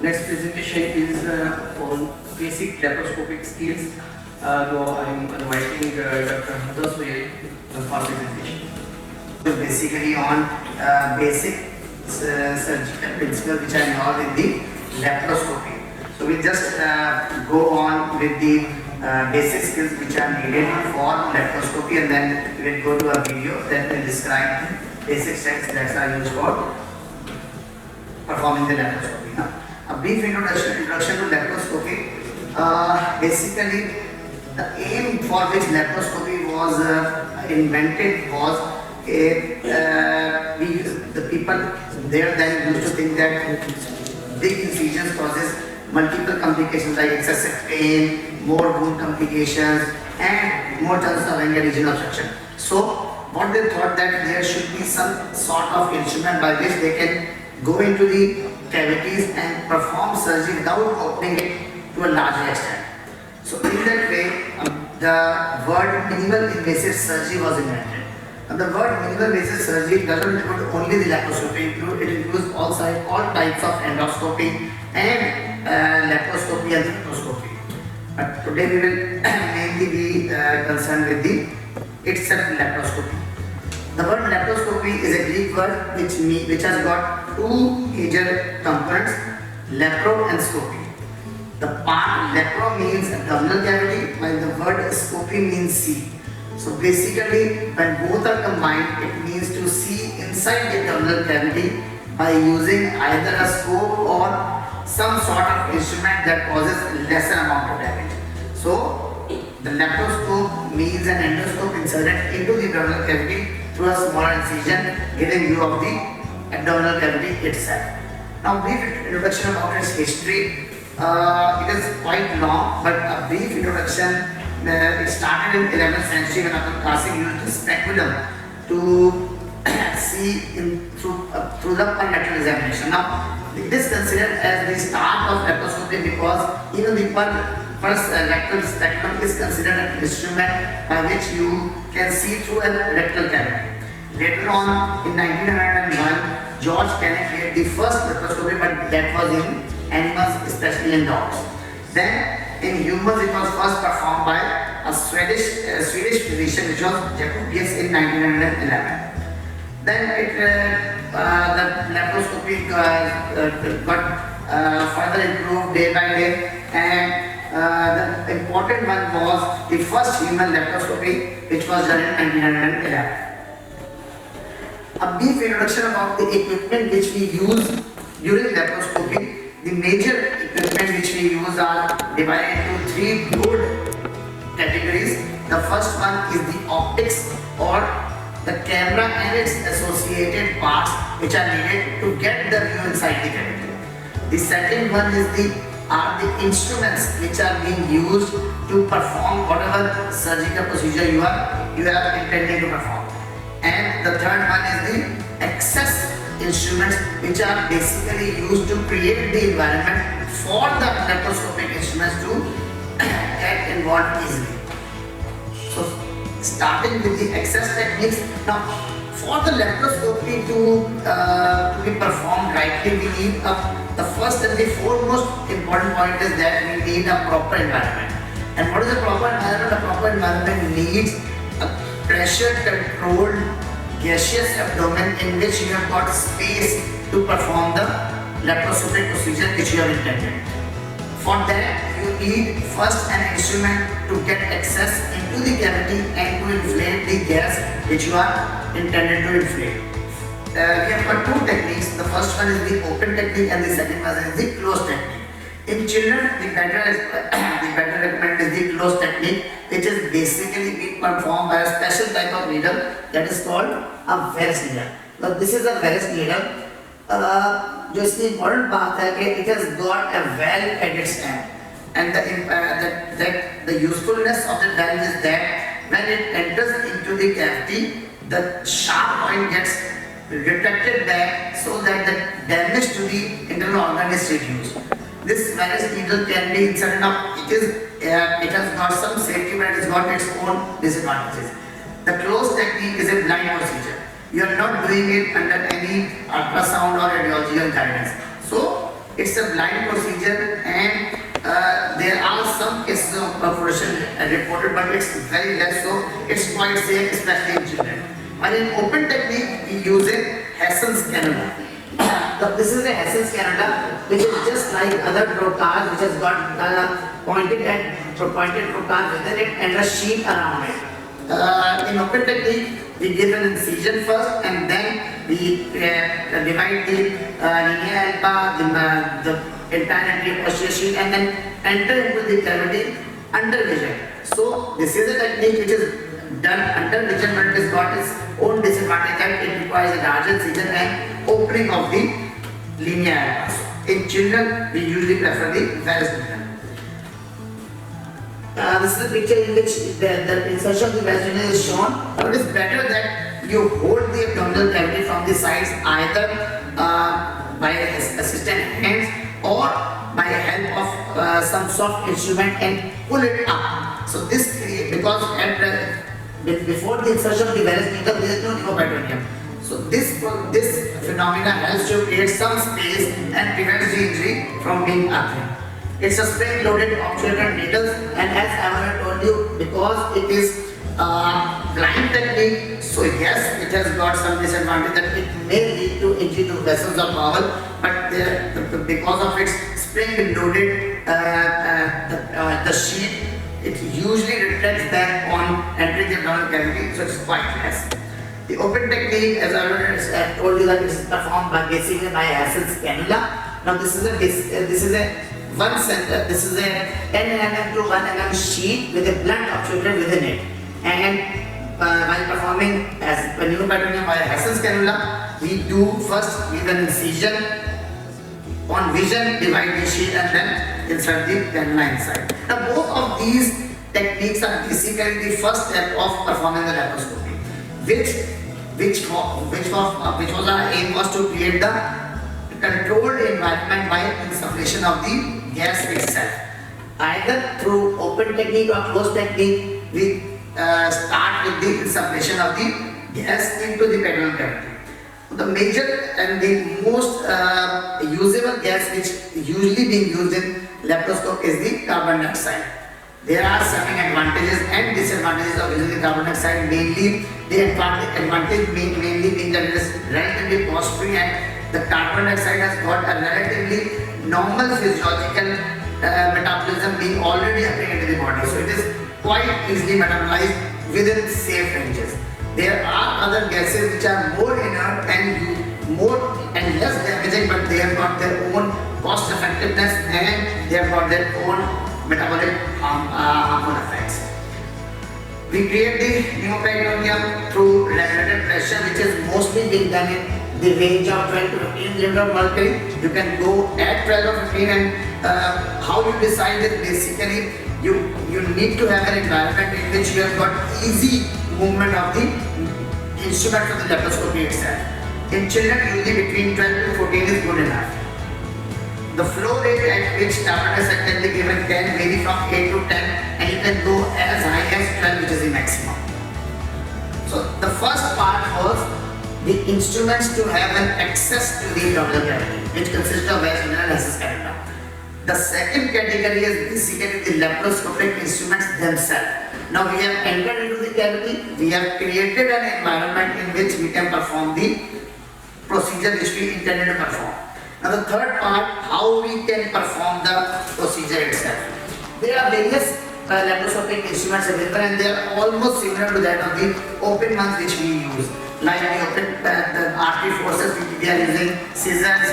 next presentation is on basic laparoscopic skills. Now I am inviting Dr. Hamza Sohail for presentation. Basically on basic surgical principles which are involved in the laparoscopy. So we just go on with the basic skills which are needed for laparoscopy, and then we will go to a video that will describe the basic steps that are used for performing the laparoscopy. Now, a brief introduction to laparoscopy. Basically, the aim for which laparoscopy was invented was the people there then used to think that big incisions causes multiple complications like excessive pain, more wound complications, and more chances of having a regional obstruction. So, what they thought that there should be some sort of instrument by which they can go into the cavities and perform surgery without opening it to a large extent. So, in that way, the word minimal invasive surgery was invented. And the word minimal invasive surgery doesn't include only the laparoscopy, it includes all types of endoscopy and laparoscopy and thoracoscopy. But today we will mainly be concerned with the itself laparoscopy. The word laparoscopy is a Greek word which has got two major components, lapro and scopy. The part lapro means abdominal cavity, while the word scopy means see. So basically, when both are combined, it means to see inside the abdominal cavity by using either a scope or some sort of instrument that causes lesser amount of damage. So the laparoscope means an endoscope inserted into the abdominal cavity through a small incision, giving view of the abdominal cavity itself. Now, brief introduction about its history. It is quite long, but a brief introduction. It started in 11th century when Abdul Qasim used the speculum to see through the lateral examination. Now, it is considered as the start of laparoscopy because even the first rectal speculum is considered an instrument by which you can see through a rectal cavity. Later on, in 1901, George Kenneth made the first laparoscopy, but that was in animals, especially in dogs. Then, in humans, it was first performed by a Swedish physician, which was Jacobius in 1911. Then the laparoscopy got further improved day by day, and the important one was the first human laparoscopy, which was done in 1911. A brief introduction about the equipment which we use during laparoscopy. The major equipment which we use are divided into three broad categories. The first one is the optics, or the camera and its associated parts which are needed to get the view inside the cavity. The second one is the instruments which are being used to perform whatever surgical procedure you are intending to perform. And the third one is the access instruments which are basically used to create the environment for the laparoscopic instruments to get involved easily. So, starting with the access techniques. Now, for the laparoscopy to be performed rightly, we need the first and the foremost important point is that we need a proper environment. And what is a proper environment? A proper environment needs a pressure controlled gaseous abdomen in which you have got space to perform the laparoscopic procedure which you have intended. For that, you need first an instrument to get access into the cavity and to inflate the gas which you are intended to inflate. We have got two techniques. The first one is the open technique and the second one is the closed technique. In children, the better recommended is the closed technique, which is basically being performed by a special type of needle that is called a Veress needle. Now, this is a Veress needle. जो इसकी important बात है कि it has got a valve at its end, and the usefulness of the valve is that when it enters into the cavity, the sharp point gets reflected back so that the damage to the internal organ is reduced. This Veress needle can be inserted. Now, it has got some safety, but it has got its own disadvantages. The closed technique is a blind procedure. You are not doing it under any ultrasound or radiological guidance. So, It's a blind procedure, and there are some cases of perforation reported, but it's very less so. It's quite safe, especially in children. While in open technique, we use a Hassan's cannula. This is a Hassan's cannula, which is just like other trocars, which has got pointed trocars within it and a sheet around it. In open technique, we give an incision first, and then we divide the linea alba, the entire anterior sheet, and then enter into the cavity under vision. So this is a technique which is done under vision, but it has got its own disadvantage, and it requires a larger incision and opening of the linea alba. In children, we usually prefer the varus vision. This is a picture in which the insertion of the vaginal is shown. Now it is better that you hold the abdominal cavity from the sides, either by assistant hands or by help of some soft instrument, and pull it up. So this because before the insertion of the varus needle, there is no neoperitoneum. So this phenomena helps to create some space and prevents the injury from being occurring. It's a spring-loaded obturator needles, and as I have told you, because it is blind technique, so yes, it has got some disadvantage that it may lead to injury to vessels of bowel, but because of its spring-loaded the sheet, it usually retracts back on entering the abdominal cavity, so it's quite less. The open technique, as I told you, that it is performed by basically by Hassan's cannula. Now this is a 1 center. This is a 10 mm to 1 mm sheet with a blunt obturator within it. And while performing as neoperitoneum by Hassan's cannula, we do first give an incision on vision, divide the sheet, and then insert the cannula inside. Now both of these techniques are basically the first step of performing the laparoscopy, which was our aim was to create the controlled environment by insufflation of the gas itself. Either through open technique or closed technique, we start with the insufflation of the gas into the abdominal cavity. The major and the most usable gas which usually being used in laparoscope is the carbon dioxide. There are certain advantages and disadvantages of using the carbon dioxide. Mainly, the advantage mainly being that it is relatively cost-free, and the carbon dioxide has got a relatively normal physiological metabolism being already occurring into the body, so it is quite easily metabolized within safe ranges. There are other gases which are more inert and less damaging, but they have got their own cost effectiveness and they have got their own metabolic harmful effects. We create the neoperitoneum through regulated pressure, which is mostly being done in the range of 12 to 15 mm of mercury. You can go at 12 or 15, and how you decide is basically you need to have an environment in which you have got easy movement of the instrument for the laparoscopy itself. In children, usually between 12 to 14 is good enough. The flow rate at which carbon dioxide can be given can vary from 8 to 10, and you can go as high as 12, which is the maximum. So the first part was the instruments to have an access to the abdominal cavity, which consists of vaginal and Hassan's cannula. The second category is basically the laparoscopic instruments themselves. Now we have entered into the cavity, we have created an environment in which we can perform the procedure which we intended to perform. Now the third part, how we can perform the procedure itself. There are various laparoscopic instruments available, and they are almost similar to that of the open ones which we use. Like the artery forces, we are using scissors,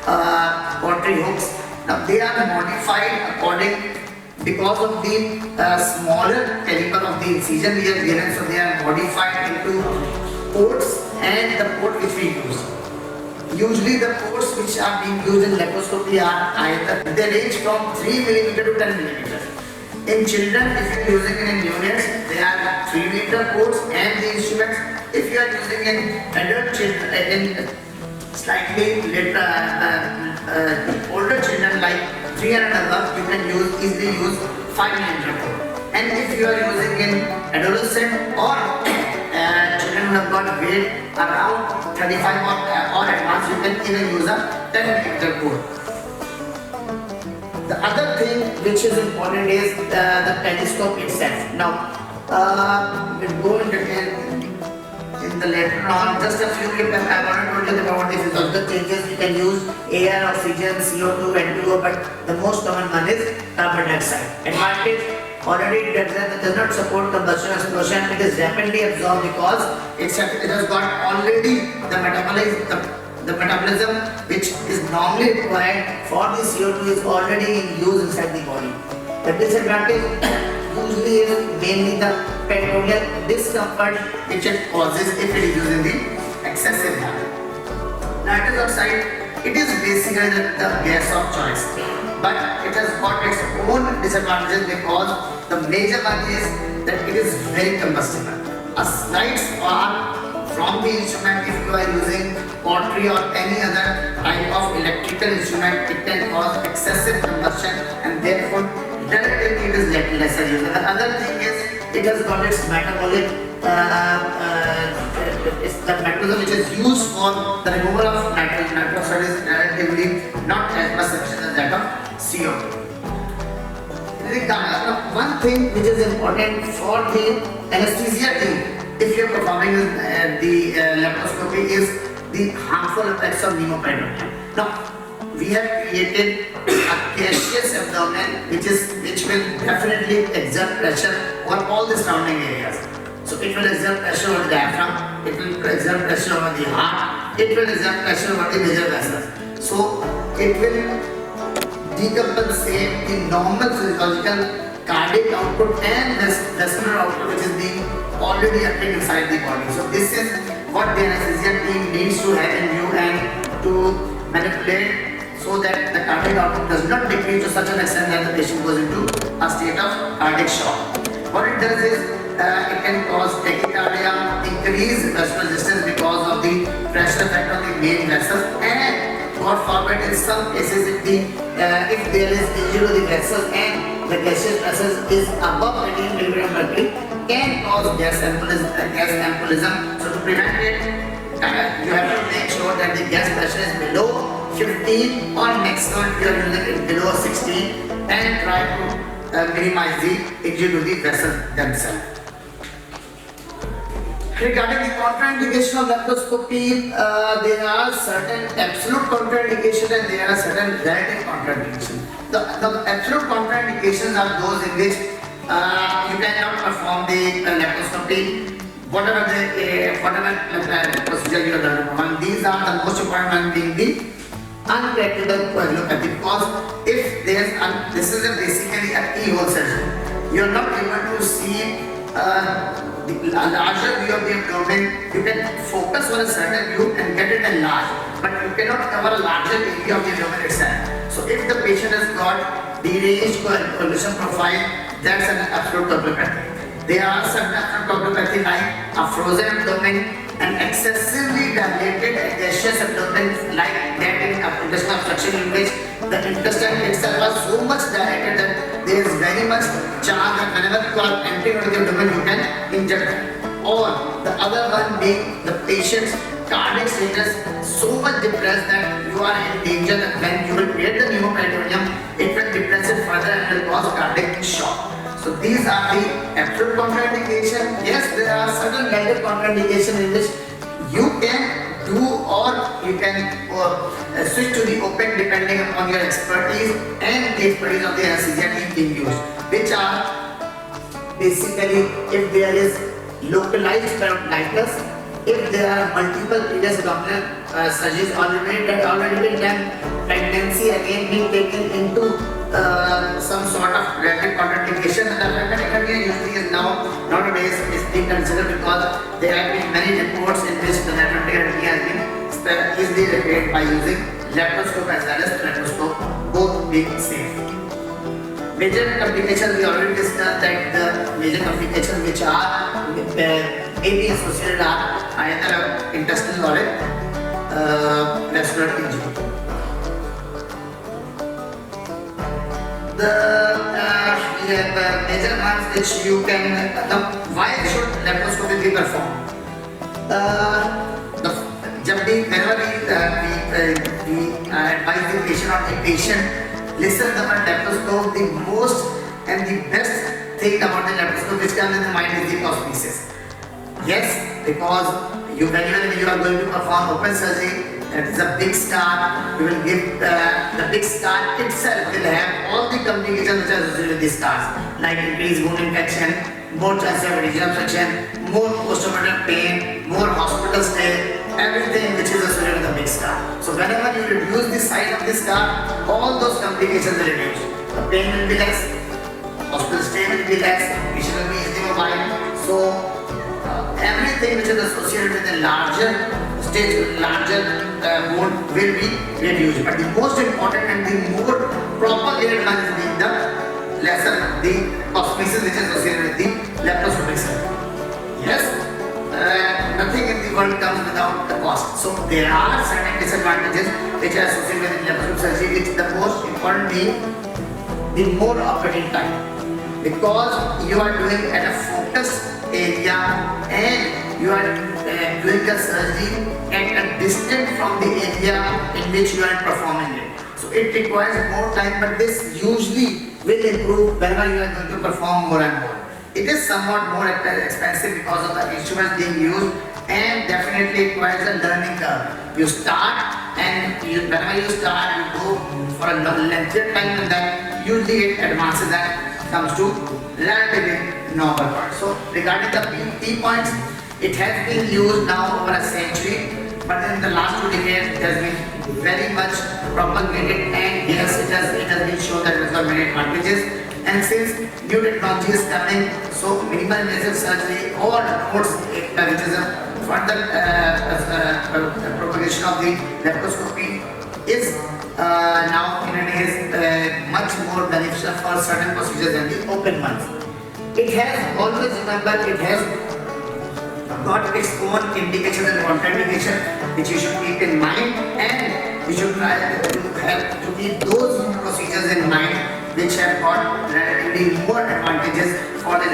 pottery hooks. Now they are modified according, because of the smaller caliber of the incision we have given, so they are modified into ports and the port which we use. Usually the ports which are being used in laparoscopy are either, they range from 3 mm to 10 mm. In children, if you are using it in neonates, they are 3 mm ports and the instruments. If you are using in adult children, in slightly later, older children like 3 and above, you can easily use 5 mm port. And if you are using in adolescent or children who have got weight around 35 or advanced, you can even use a 10 mm port. The other thing which is important is the telescope itself. Now, we'll go into in the later on. Just a few minutes, I've already told you about the physiological changes. We can use air, oxygen, CO2, N2O, but the most common one is carbon dioxide. Advantage, already it does not support combustion or explosion. It is rapidly absorbed because it has got already the metabolism which is normally required for the CO2 is already in use inside the body. The disadvantage usually is mainly the petroleum discomfort which it causes if it is used in the excessive manner. Nitrous oxide, it is basically the gas of choice, but it has got its own disadvantages because the major one is that it is very combustible. A slight spark from the instrument, if you are using pottery or any other type of electrical instrument, it can cause excessive combustion and therefore relatively it is lesser used. The other thing is it has got its metabolic, it's the metabolism which is used for the removal of nitrous oxide is relatively not as much sufficient as that of CO2. One thing which is important for the anesthesia team, if you are performing the laparoscopy, is the harmful effects of pneumoperitoneum. Now, we have created a gaseous abdomen which will definitely exert pressure over all the surrounding areas. So it will exert pressure over the diaphragm, it will exert pressure over the heart, it will exert pressure over the major vessels. So it will decompensate the normal physiological cardiac output and vascular output which is being already occurring inside the body. So this is what the anesthesia team needs to have in view and to manipulate so that the cardiac output does not decrease to such an extent that the patient goes into a state of cardiac shock. What it does is it can cause tachycardia, increase vascular resistance because of the pressure effect on the main vessels, and God forbid in some cases if there is injury to the vessels and the gaseous pressure is above 18 milligram mercury, can cause gas embolism. So to prevent it, you have to make sure that the gas pressure is below 15 or maximum if you are using it below 16, and try to minimize the injury to the vessels themselves. Regarding the contraindication of laparoscopy, there are certain absolute contraindications and there are certain relative contraindications. The absolute contraindications are those in which you cannot perform the laparoscopy, whatever procedure you are going to perform. These are the most important one being the uncorrectable coagulopathy, because if there is this is basically a keyhole surgery. You are not able to see the larger view of the abdomen. You can focus on a certain view and get it enlarged, but you cannot cover a larger area of the abdomen itself. So if the patient has got deranged coagulation profile, that's an absolute coagulopathy. There are certain absolute coagulopathy like a frozen abdomen, an excessively dilated gaseous abdomen like that in intestinal obstruction, in which the intestine itself was so much dilated that there is very much chance that whenever you are entering into the abdomen you can injure them. Or the other one being the patient's cardiac status so much depressed that you are in danger that when you will create the pneumoperitoneum, it will depress it further and will cause cardiac shock. So these are the absolute contraindication. Yes, there are certain relative contraindication in which you can do or you can switch to the open depending upon your expertise and the expertise of the anesthesia team being used, which are basically if there is localized peritonitis, if there are multiple previous abdominal surgeries already been done, pregnancy again being taken into some sort of relative contraindication, and the laparoscopy usually is nowadays is being considered because there have been many reports in which the laparoscopy has been easily repaired by using laparoscope as well as laparoscope, both being safe. Major complications, we already discussed that the major complications which are may be associated are either intestinal or vascular injury. The major ones which you can, why should laparoscopy be performed? Whenever we advise the patient or the patient listen the word laparoscope, the most and the best thing about the laparoscope which comes in the mind is the prosthesis. Yes, because whenever you are going to perform open surgery, that is a big scar. You will give the big scar itself will have all the complications which are associated with the scars, like increased wound infection, more chance of regional infection, more post-operative pain, more hospital stay, everything which is associated with the big scar. So whenever you reduce the size of the scar, all those complications will reduce. The pain will be less, hospital stay will be less, patient will be easily mobile. So everything which is associated with a larger stage, larger wound will be reduced. But the most important and the more propagated one is the lesser, the prosthesis which is associated with the laparoscopic surgery. Yes, nothing in the world comes without the cost. So there are certain disadvantages which are associated with laparoscopic surgery. It's the most important being the more operating time, because you are doing at a focused area and you are doing the surgery at a distance from the area in which you are performing it. So it requires more time, but this usually will improve whenever you are going to perform more and more. It is somewhat more expensive because of the instruments being used, and definitely requires a learning curve. You start and whenever you start, you go for a lengthier time, and then usually it advances and comes to relatively normal part. So regarding the key points, it has been used now over a century, but in the last 2 decades it has been very much propagated, and yes, it has been shown that it has got many advantages. And since new technology is coming, so minimal invasive surgery or robots, which is a further propagation of the laparoscopy, is now nowadays much more beneficial for certain procedures than the open ones. It has always, remember, it has got its own indications and contraindications which you should keep in mind, and you should try to keep those procedures in mind which have got relatively more advantages for the